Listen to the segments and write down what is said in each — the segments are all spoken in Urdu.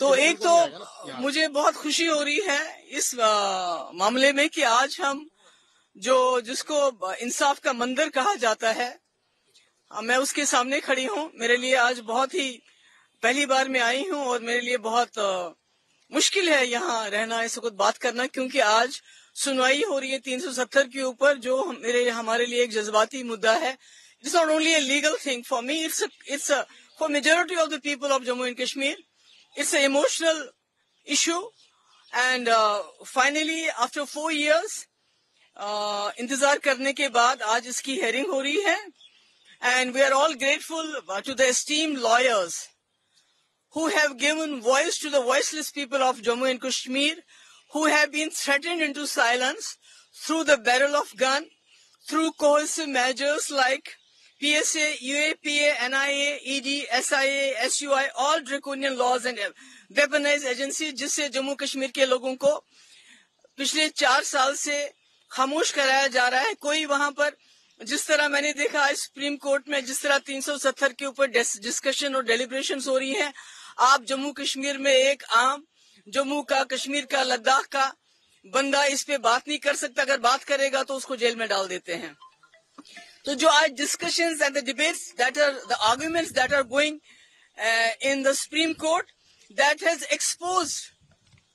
تو ایک تو مجھے بہت خوشی ہو رہی ہے اس معاملے میں کہ آج ہم جس کو انصاف کا مندر کہا جاتا ہے، میں اس کے سامنے کھڑی ہوں. میرے لیے آج بہت ہی پہلی بار میں آئی ہوں اور میرے لیے بہت مشکل ہے یہاں رہنا، اس وقت بات کرنا، کیونکہ آج سنوائی ہو رہی ہے 370 کے اوپر، جو ہمارے لیے ایک جذباتی مدعا ہے. It's not only a legal thing for me, it's for majority of the people of Jammu and Kashmir. It's a emotional issue and finally after 4 years انتظار کرنے کے بعد آج اس کی ہیئرنگ ہو رہی ہے. And we are all grateful to the esteemed lawyers who have given voice to the voiceless people of Jammu and Kashmir, who have been threatened into silence through the barrel of gun, through coercive measures like PSA, UAPA, NIA, ED, SIA, SUI, all draconian laws and weaponized agencies, جس سے جموں کشمیر کے لوگوں کو پچھلے 4 سال سے خاموش کرایا جا رہا ہے. کوئی وہاں پر جس طرح میں نے دیکھا آج سپریم کورٹ میں جس طرح 370 کے اوپر ڈسکشن اور ڈیلیبریشنز ہو رہی ہیں، آپ جموں کشمیر میں ایک عام جموں کا، کشمیر کا، لداخ کا بندہ اس پہ بات نہیں کر سکتا. اگر بات کرے گا تو اس کو جیل میں ڈال دیتے ہیں. تو جو آج discussions and the debates that are the arguments that are going in the Supreme Court, that has exposed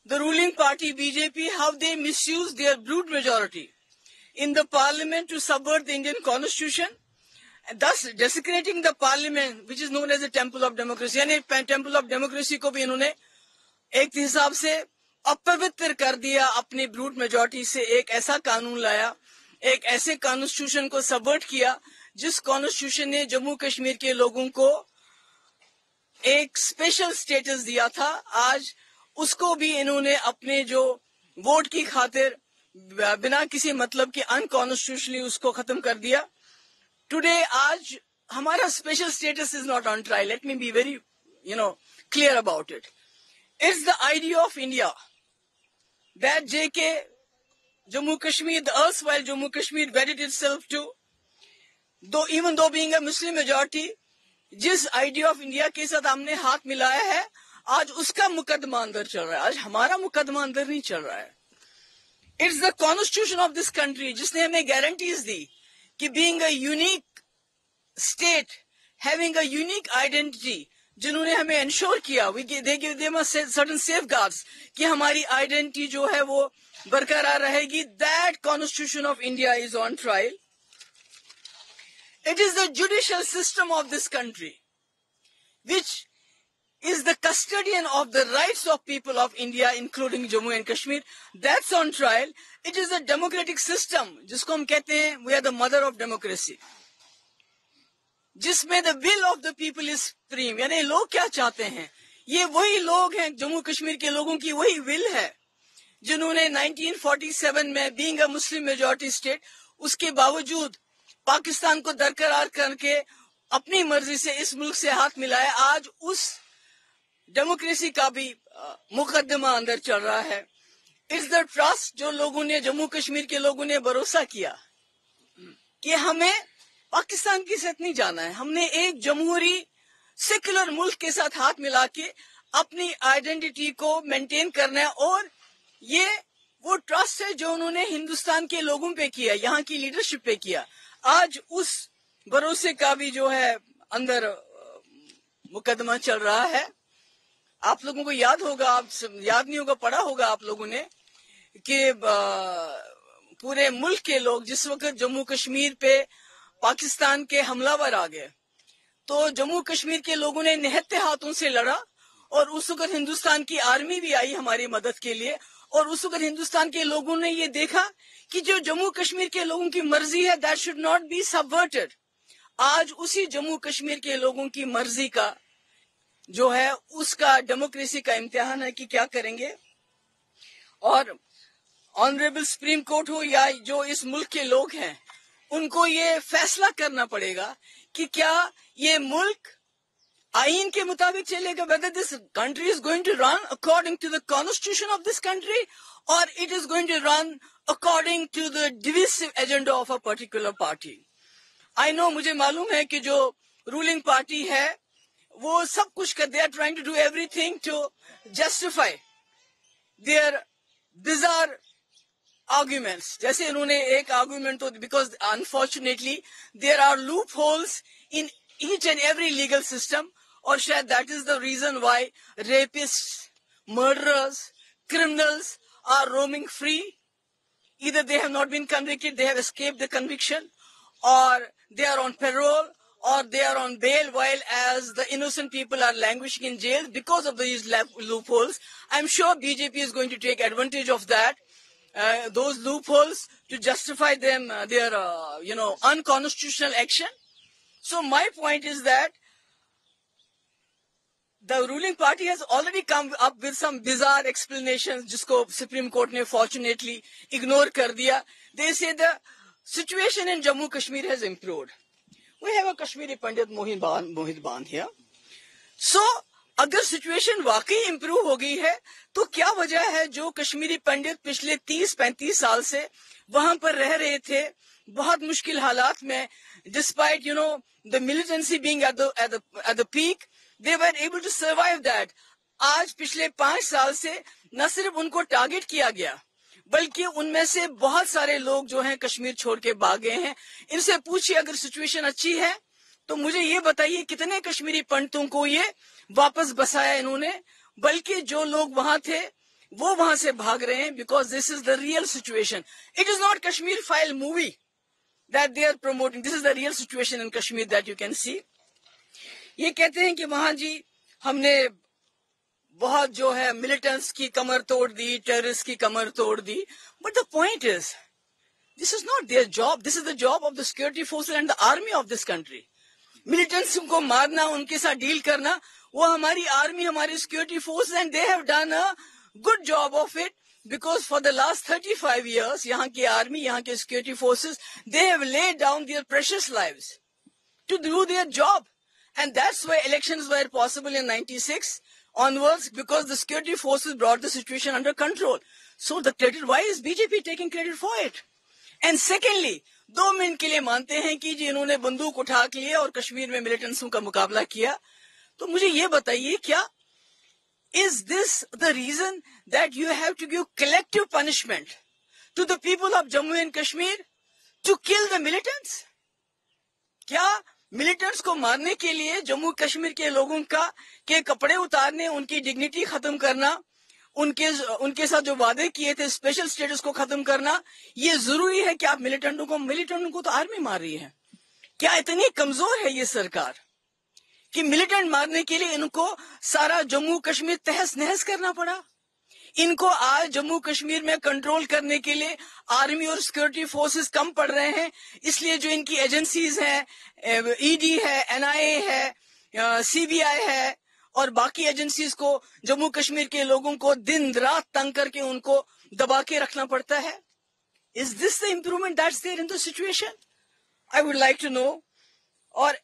the ruling party BJP how they misuse their brute majority in the parliament to subvert the Indian constitution, thus desecrating the parliament which is known as the temple of democracy. یعنی temple of democracy کو بھی انہوں نے ایک حساب سے اپوتر کر دیا. اپنی بروٹ میجورٹی سے ایک ایسا قانون لایا، ایک ایسے کانسٹیٹیوشن کو سبورٹ کیا جس کانسٹیٹیوشن نے جموں کشمیر کے لوگوں کو ایک اسپیشل سٹیٹس دیا تھا. آج اس کو بھی انہوں نے اپنے جو ووٹ کی خاطر بنا کسی مطلب کے انکانسٹیٹیوشنلی اس کو ختم کر دیا. ٹوڈے آج ہمارا special status is not on trial. Let me be very clear about it. It's the idea of India that JK Jammu Kashmir, the erstwhile Jammu Kashmir wedded itself to, even though being a Muslim majority, جس آئیڈیا آف انڈیا کے ساتھ ہم نے ہاتھ ملایا ہے، آج اس کا مقدمہ اندر چل رہا ہے. آج ہمارا مقدمہ اندر نہیں چل رہا ہے. It's the constitution of this country جس نے ہمیں گارنٹیز دی کہ being a unique state, having a unique identity, جنہوں نے ہمیں انشور کیا سرٹن سیف گارڈز کہ ہماری آئیڈینٹی جو ہے وہ برقرار رہے گی. That constitution of India is on trial. It is the judicial system of this country which is the custodian of the rights of people of India, including Jammu and Kashmir. That's on trial. It is a democratic system, جس کو ہم کہتے ہیں we are the mother of democracy, جس میں the will of the people is supreme. یعنی لوگ کیا چاہتے ہیں، یہ وہی لوگ ہیں، جموں کشمیر کے لوگوں کی وہی will ہے جنہوں نے 1947 میں being a Muslim majority state، اس کے باوجود پاکستان کو درقرار کر کے اپنی مرضی سے اس ملک سے ہاتھ ملایا. آج اس ڈیموکریسی کا بھی مقدمہ اندر چل رہا ہے. اٹس دا ٹرسٹ جو لوگوں نے، جموں کشمیر کے لوگوں نے بھروسہ کیا کہ ہمیں پاکستان کے ساتھ نہیں جانا ہے، ہم نے ایک جمہوری سیکولر ملک کے ساتھ ہاتھ ملا کے اپنی آئیڈینٹی کو مینٹین کرنا ہے. اور یہ وہ ٹرسٹ ہے جو انہوں نے ہندوستان کے لوگوں پہ کیا، یہاں کی لیڈرشپ پہ کیا. آج اس بھروسے کا بھی جو ہے اندر مقدمہ چل رہا ہے. آپ لوگوں کو یاد ہوگا، یاد نہیں ہوگا، پڑھا ہوگا آپ لوگوں نے کہ پورے ملک کے لوگ جس وقت جموں کشمیر پہ پاکستان کے حملہ ور آ گئے تو جموں کشمیر کے لوگوں نے نہتے ہاتھوں سے لڑا، اور اس وقت ہندوستان کی آرمی بھی آئی ہماری مدد کے لیے. اور اس وقت ہندوستان کے لوگوں نے یہ دیکھا کہ جو جموں کشمیر کے لوگوں کی مرضی ہے دیٹ شوڈ ناٹ بی سبورٹڈ. آج اسی جموں کشمیر کے لوگوں کی مرضی کا جو ہے اس کا ڈیموکریسی کا امتحان ہے کہ کیا کریں گے. اور آنریبل سپریم کورٹ ہو یا جو اس ملک کے لوگ ہیں، ان کو یہ فیصلہ کرنا پڑے گا کہ کیا یہ ملک آئین کے مطابق چلے گا، whether this country is going to run according to the constitution of this country or it is going to run according to the divisive agenda of a particular party. I know، مجھے معلوم ہے کہ جو رولنگ پارٹی ہے وہ سب کچھ کر دے are trying to do everything to justify their bizarre arguments. جیسے انہوں نے ایک آرگومنٹ تو because unfortunately there are loopholes in each and every legal system, اور شاید that is the reason why rapists, murderers, criminals are roaming free. Either they have not been convicted, they have escaped the conviction, or they are on parole, or they are on bail, while as the innocent people are languishing in jail because of these loopholes. I'm sure BJP is going to take advantage of that, those loopholes, to justify them their unconstitutional action. So my point is that the ruling party has already come up with some bizarre explanations, jisko Supreme Court ne fortunately ignore kar diya. They say the situation in Jammu Kashmir has improved. We have a Kashmiri Pandit Mohit Ban here. So, اگر سچویشن واقعی امپروو ہو گئی ہے تو کیا وجہ ہے جو کشمیری پنڈت پچھلے 30-35 سال سے وہاں پر رہ رہے تھے بہت مشکل حالات میں, despite the militancy being at the peak, they were able to survive that. آج پچھلے 5 سال سے نہ صرف ان کو ٹارگٹ کیا گیا بلکہ ان میں سے بہت سارے لوگ جو ہیں کشمیر چھوڑ کے بھاگ گئے ہیں. ان سے پوچھیے اگر سچویشن اچھی ہے تو مجھے یہ بتائیے کتنے کشمیری پنڈتوں کو یہ واپس بسایا انہوں نے, بلکہ جو لوگ وہاں تھے وہ وہاں سے بھاگ رہے ہیں. Because this is the real situation. It is not Kashmir file movie that they are promoting, this is the real situation in Kashmir that you can see. یہ کہتے ہیں کہ وہاں جی ہم نے بہت جو ہے ملیٹنٹس کی کمر توڑ دی, ٹیررسٹ کی کمر توڑ دی. But the point is this is not their job, this is the job of the security forces and the army of this country. Militants کو مارنا, ان کے ساتھ ڈیل کرنا, وہ ہماری آرمی, ہماری security force, and they have done a good job of it. Because for the last 35 years یہاں کی آرمی, یہاں کے security forces, they have laid down their precious lives to do their job. And that's why elections were possible in 96 onwards, because the security forces brought the situation under control. So the credit, why is BJP taking credit for it? And secondly, 2 minute کے لیے مانتے ہیں کہ جی انہوں نے بندوق اٹھا کے لیے اور کشمیر میں ملیٹنٹسوں کا مقابلہ کیا. تو مجھے یہ بتائیے کیا is this the reason that you have to give collective punishment to the people of Jammu and Kashmir to kill the militants? کیا ملیٹنٹس کو مارنے کے لیے جموں کشمیر کے لوگوں کا کے کپڑے اتارنے, ان کی ڈگنیٹی ختم کرنا, ان کے ساتھ جو وعدے کیے تھے اسپیشل سٹیٹس کو ختم کرنا, یہ ضروری ہے کہ آپ ملیٹنٹوں کو تو آرمی مار رہی ہے. کیا اتنی کمزور ہے یہ سرکار کہ ملیٹنٹ مارنے کے لیے ان کو سارا جموں کشمیر تہس نہس کرنا پڑا؟ ان کو آج جموں کشمیر میں کنٹرول کرنے کے لیے آرمی اور سیکورٹی فورسز کم پڑ رہے ہیں, اس لیے جو ان کی ایجنسیز ہیں, ED ہے, NIA ہے, CBI ہے, اور باقی ایجنسیز کو جموں کشمیر کے لوگوں کو دن رات تنگ کر کے ان کو دبا کے رکھنا پڑتا ہے. Is this the improvement that's there in the situation? I would like to know. اور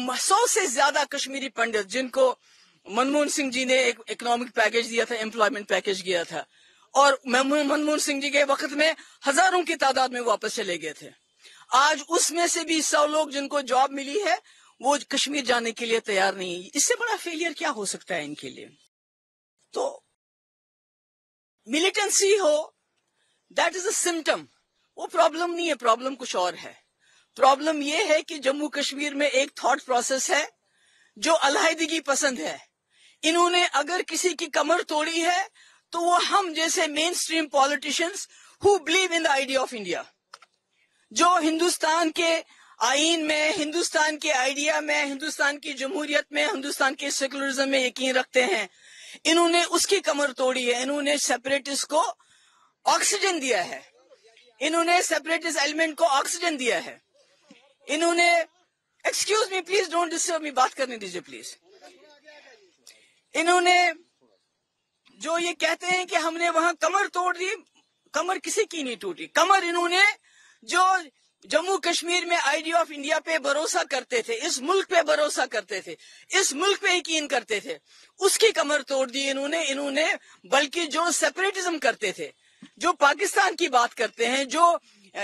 100 سے زیادہ کشمیری پنڈت جن کو منموہن سنگھ جی نے ایک اکنامک پیکج دیا تھا, امپلائمنٹ پیکج دیا تھا, اور منموہن سنگھ جی کے وقت میں ہزاروں کی تعداد میں واپس چلے گئے تھے. آج اس میں سے بھی 100 لوگ جن کو جاب ملی ہے وہ کشمیر جانے کے لیے تیار نہیں. اس سے بڑا فیلئر کیا ہو سکتا ہے ان کے لیے؟ تو militancy who, that is a symptom, وہ پرابلم نہیں ہے. پرابلم کچھ اور ہے. پرابلم یہ ہے کہ جموں کشمیر میں ایک تھاٹ پروسیس ہے جو علیحدگی پسند ہے. انہوں نے اگر کسی کی کمر توڑی ہے تو وہ ہم جیسے مین سٹریم پالیٹیشنز ہو believe in the idea of India, جو ہندوستان کے آئین میں, ہندوستان کے آئیڈیا میں, ہندوستان کی جمہوریت میں, ہندوستان کے سیکولرزم میں یقین رکھتے ہیں, انہوں نے اس کی کمر توڑی ہے. انہوں نے سیپریٹسٹ کو آکسیجن دیا ہے, انہوں نے سیپریٹسٹ ایلیمنٹ کو آکسیجن دیا ہے. انہوں نے, excuse me please, don't disturb me, بات کرنے دیجیے پلیز. انہوں نے جو یہ کہتے ہیں کہ ہم نے وہاں کمر توڑ دی, کمر کسی کی نہیں ٹوٹی. کمر انہوں نے جو جموں کشمیر میں آئیڈیا آف انڈیا پہ بھروسہ کرتے تھے, اس ملک پہ بھروسہ کرتے تھے, اس ملک پہ یقین کرتے تھے, اس کی کمر توڑ دی انہوں نے. بلکہ جو سیپریٹزم کرتے تھے, جو پاکستان کی بات کرتے ہیں, جو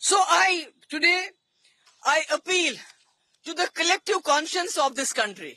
So today I appeal to the collective conscience of this country.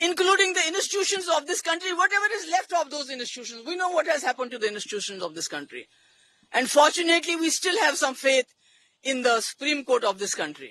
including the institutions of this country, whatever is left of those institutions. We know what has happened to the institutions of this country. And fortunately, we still have some faith in the Supreme Court of this country.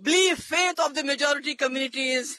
belief faith of the majority community is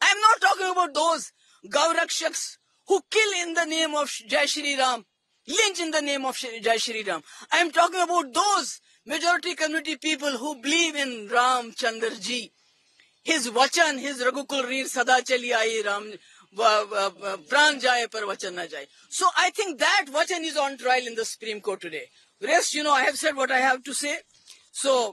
I am not talking about those Gaurakshaks who kill in the name of Jai Shri Ram, lynch in the name of Jai Shri Ram. I am talking about those majority community people who believe in Ram Chandra ji. His vachan, his Raghukul Reer Sada Chali Aayi, Ram Pran Jaye Par Vachan Na Jaye. So I think that vachan is on trial in the Supreme Court today. Rest, I have said what I have to say. So